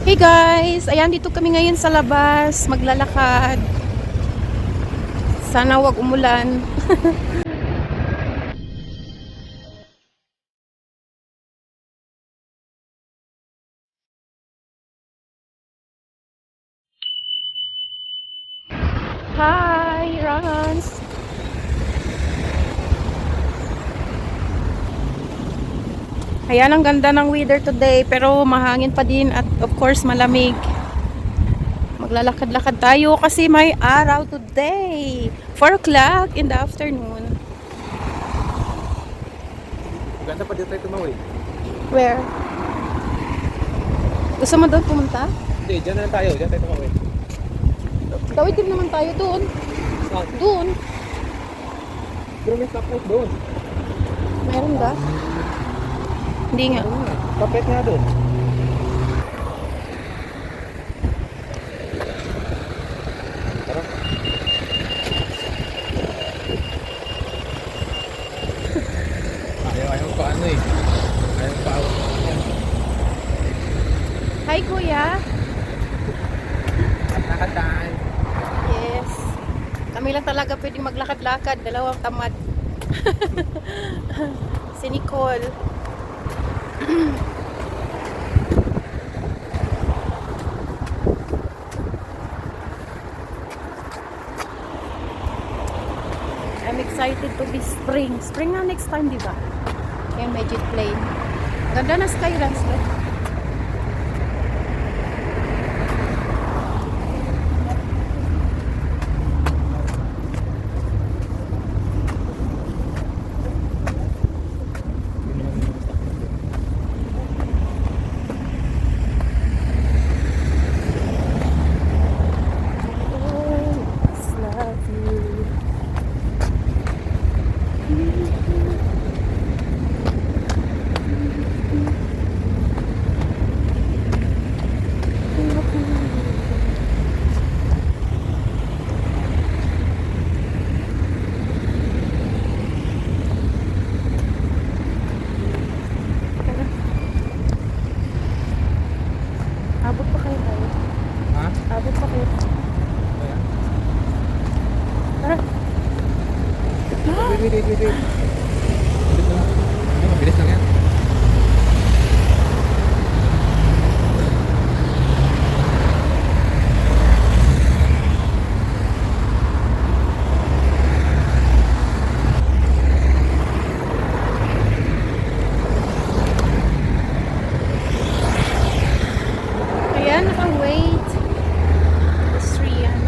Hey guys! Ayan, dito kami ngayon sa labas. Maglalakad. Sana wag umulan. Hi, Rans! Ayan, ang ganda ng weather today. Pero mahangin pa din at of course malamig. Maglalakad-lakad tayo kasi may araw today. 4 o'clock in the afternoon. Ganda pa dito tayo tumawid. Where? Gusto mo doon pumunta? Hindi, dyan na lang tayo. Dyan tayo tumawid. Tawid din naman tayo doon. Saan? Doon. Pero may stopwatch doon. Meron ba? Hindi nga. Kapit nga doon. Tara. Ayaw pa ano eh. Ayaw pa awak. Hi, Kuya. At nakadaan. Yes. Kami lang talaga pwedeng maglakad-lakad. Dalawang tamad. Si Nicole. I'm excited to be spring. Spring na next time, di ba? Yung Magic Plane. Ganda na Skylands, no? Abot pa kayo tayo. Ha? Abot pa kayo. Ayan. Tara. Wait. Bilis lang. Ano, mabilis lang yan. Ayan, naka-wait. Street yan.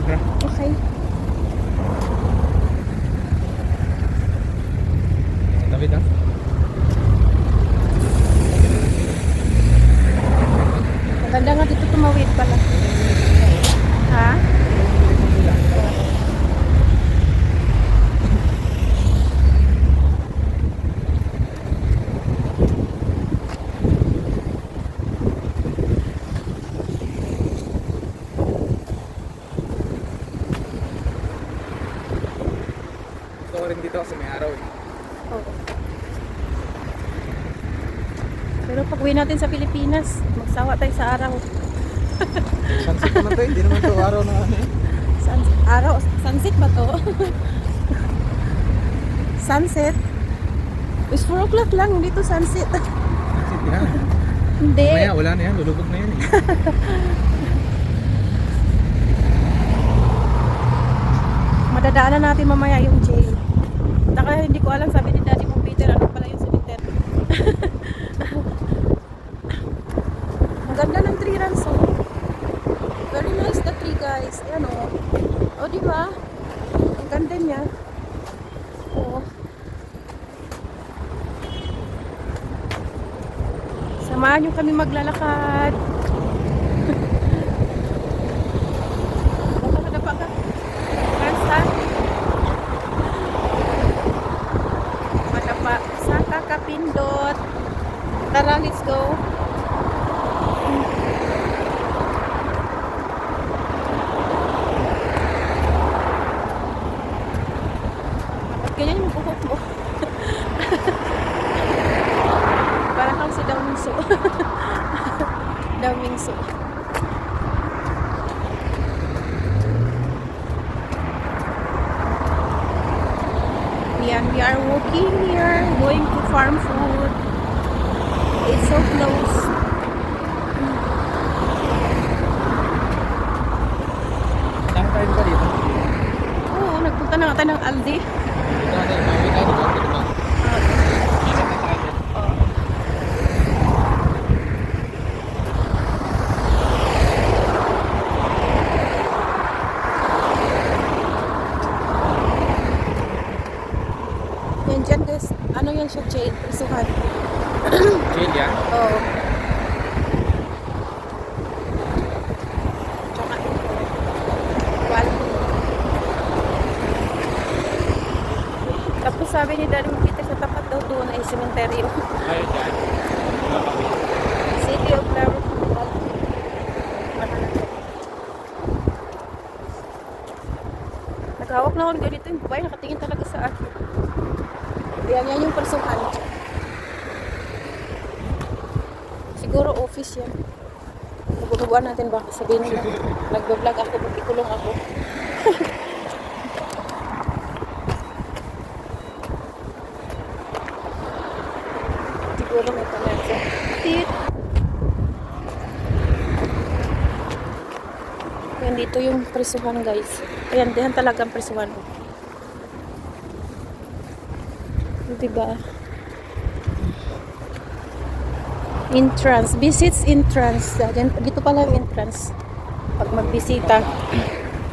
Tara. Okay. David ha? Maganda nga dito tumawid pala. Ha? Gusto ko rin dito kasi may araw eh. Oo. Pero pag uwi natin sa Pilipinas, magsawa tayo sa araw. Sunset naman to eh. Hindi naman to araw na ano eh. Araw? Sunset ba to? Sunset? Is 4 o'clock lang, hindi to sunset. Sunset yan. Hindi. Mamaya wala na yan. Lulubog na yan eh. Madadaanan natin mamaya yung jail. Saka hindi ko alam, sabi ni Daddy mong Peter, ano pala yung cemetery. Maganda ng tree runs, oh. Very nice the tree, guys. Ayan, oh. Oh, di ba? Ang ganda niya. Oh. Samahan nyo kami maglalakad. Dapa ka. Basta. Madapa. Sa kakapindot. Tara, let's go. Ganyan yung buhok mo. Parang kang si Down so. Daming so. We are walking here, going to farm food. It's so close. Saan tayo ba dito? Oo, nagpunta na nga tayo ng Aldi. Dito na tayo. Mawin tayo dito. Dito na. Dito na tayo. Yan dyan guys, ano yan siya, chain, prisuhan. Chill yan. Oo. Tsaka, wal. Tapos sabi ni Daddy Peter sa tapat daw doon ay sementeryo. Ayun dyan. City of Love. Naghawak na ako ng ganito yung buhay, nakatingin talaga sa akin. Yan yung persuhan. Siguro office yan. Magugubuan natin baka sabihin nila. Nagbablog ako, magkikulong ako. Siguro may panasa. Tit! Yan dito yung presuhan guys. Ayan, diyan talaga ang presuhan. Diba? Entrance. Visits entrance. Diyan, dito pala yung entrance. Pag magbisita.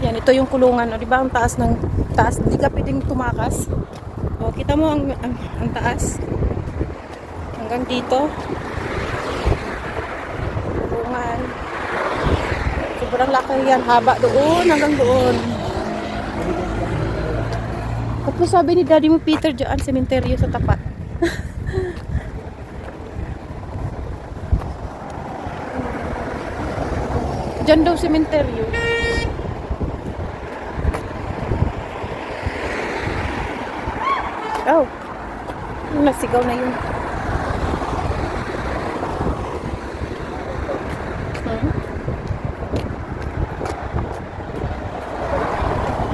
Yan, ito yung kulungan. O, diba ang taas ng taas? Hindi ka pwedeng tumakas. O, kita mo ang taas. Hanggang dito. Kulungan. Sobrang laki yan. Haba doon. Hanggang doon. Tapos sabi ni Daddy mo Peter dyan, sementeryo sa tapat. Dyan daw sementeryo. Oh, nasigaw na yun.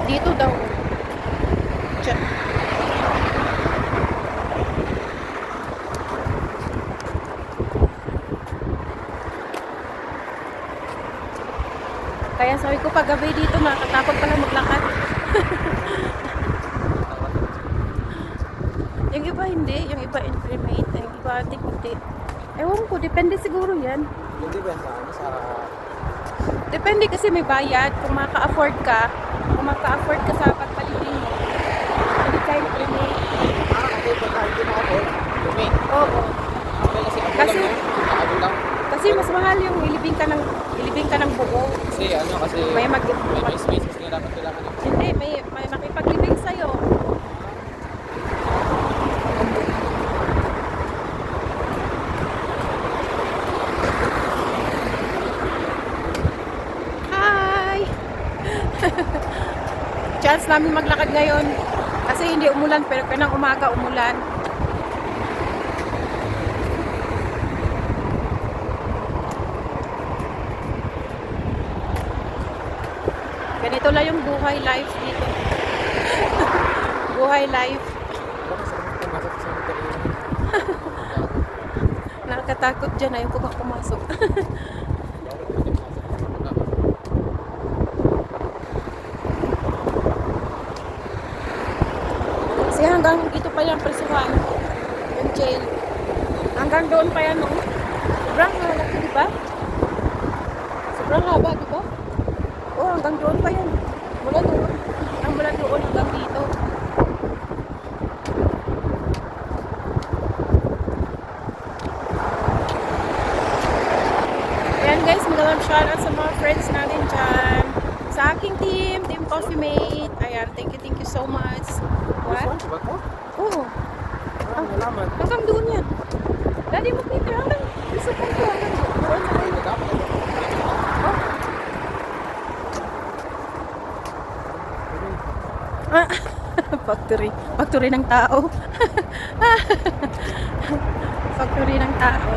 Dito daw. Diyan. Kaya sabi ko pag gabi dito nakakatakot pala maglakad. Yung iba hindi, yung iba intimate, yung iba hindi. Ewan ko, depende siguro yan. Hindi ba sa Depende kasi may bayad, kung maka-afford ka sa pagpalibing mo. Hindi kayo intimate. okay. Pagka hindi mo ako, lumi. Oo. Okay, kasi ako lang. Kasi mas mahal yung ilibing ka ng buo. Kasi ano, kasi May may space kasi dapat kailangan yung Hindi, may makipaglibing sa'yo. Hi! Chance namin maglakad ngayon. Kasi hindi umulan, pero kanang umaga umulan. Ganito lang yung buhay life dito. Buhay life. Nakakatakot dyan. Ayaw ko pumasok. Kasi hanggang dito pa yung presuhan. Yung jail. Hanggang doon pa yan, no? Sobrang halaki, di ba? Sobrang haba, di ba? Oh, hanggang doon pa yan. Mula doon. Mula doon hanggang dito. Ayan guys, magandang shoutout sa mga friends natin dyan. Sa aking team Coffee Mate. Ayan, thank you so much. What? Oh. Nalaman. Hanggang doon yan. Daddy mo Peter, hanggang gusto ko ito. Hanggang doon sa kayo. Oh. Ah, factory ng tao. Factory ng tao.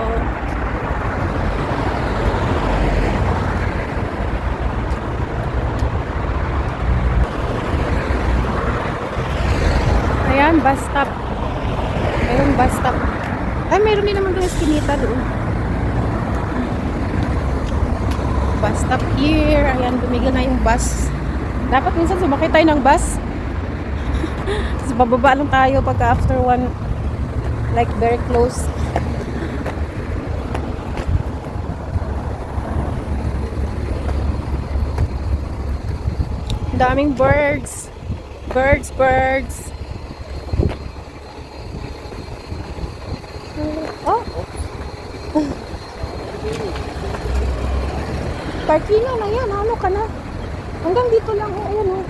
Ayan, bus stop. Mayroong bus stop. Ay, mayroon din naman doon eskinita doon. Bus stop here. Ayan, bumigil na yung bus. Dapat minsan sumakay tayo ng bus. Tapos bababa lang tayo pagka after one, like very close. Ang daming birds. Birds. Oh. Parkingan na yan. Ano ka na? Hanggang dito lang. Oh, ayan oh.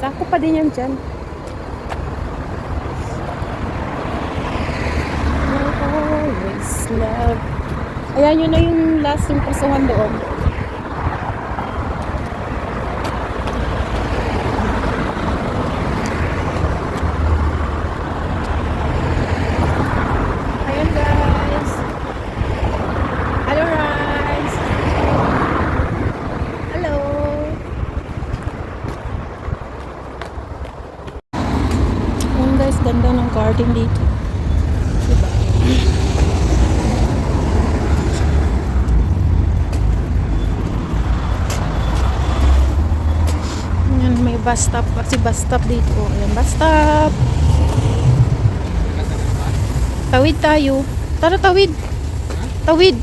Sako pa din yan dyan. Always love. Ayan, yun na yung last yung prasuhan doon. Ayan guys. Hello guys. Hello. Ayan guys, ganda ng garden dito. Diba? Ayan, may bus stop. Kasi bus stop dito. Ayan, bus stop. Tawid tayo. Tara, tawid. Tawid.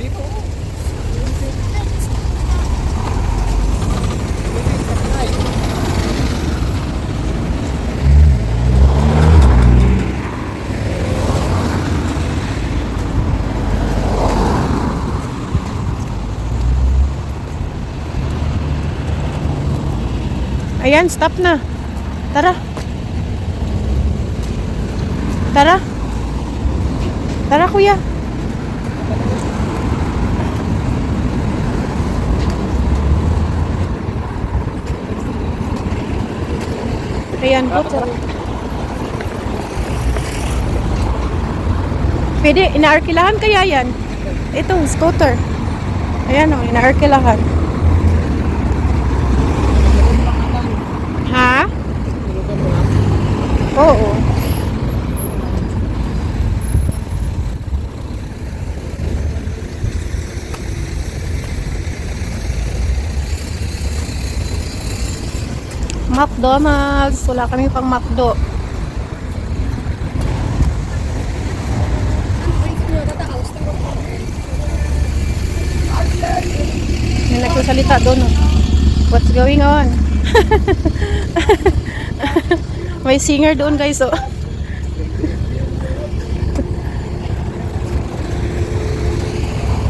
Ayan, stop na. Tara. Tara. Tara, kuya. Ayan, buto. Pwede, inaarkilahan kaya yan? Ito, scooter. Ayan o, inaarkilahan. Ha? Oo. McDonald's. Wala kami pang McDo. May nagsasalita doon. Oh. What's going on? May singer doon guys. Oh.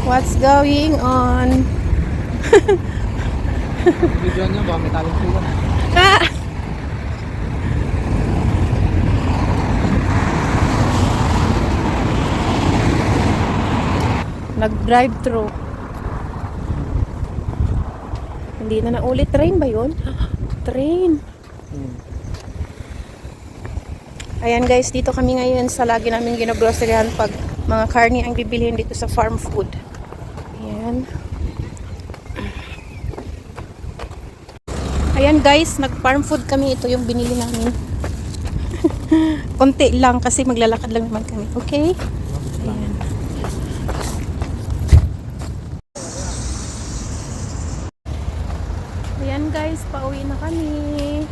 What's going on? Video niya ba? May talong sila. Ah! Nag-drive-thru. Hindi na naulit. Train ba yun? Train. Ayan guys, dito kami ngayon sa lagi namin ginogroceryhan pag mga karni ang bibilihin dito sa farm food. Ayan. Ayan guys, nag-farm food kami. Ito yung binili namin. Konti lang kasi maglalakad lang naman kami. Okay? Ayan. Ayan guys, pauwi na kami.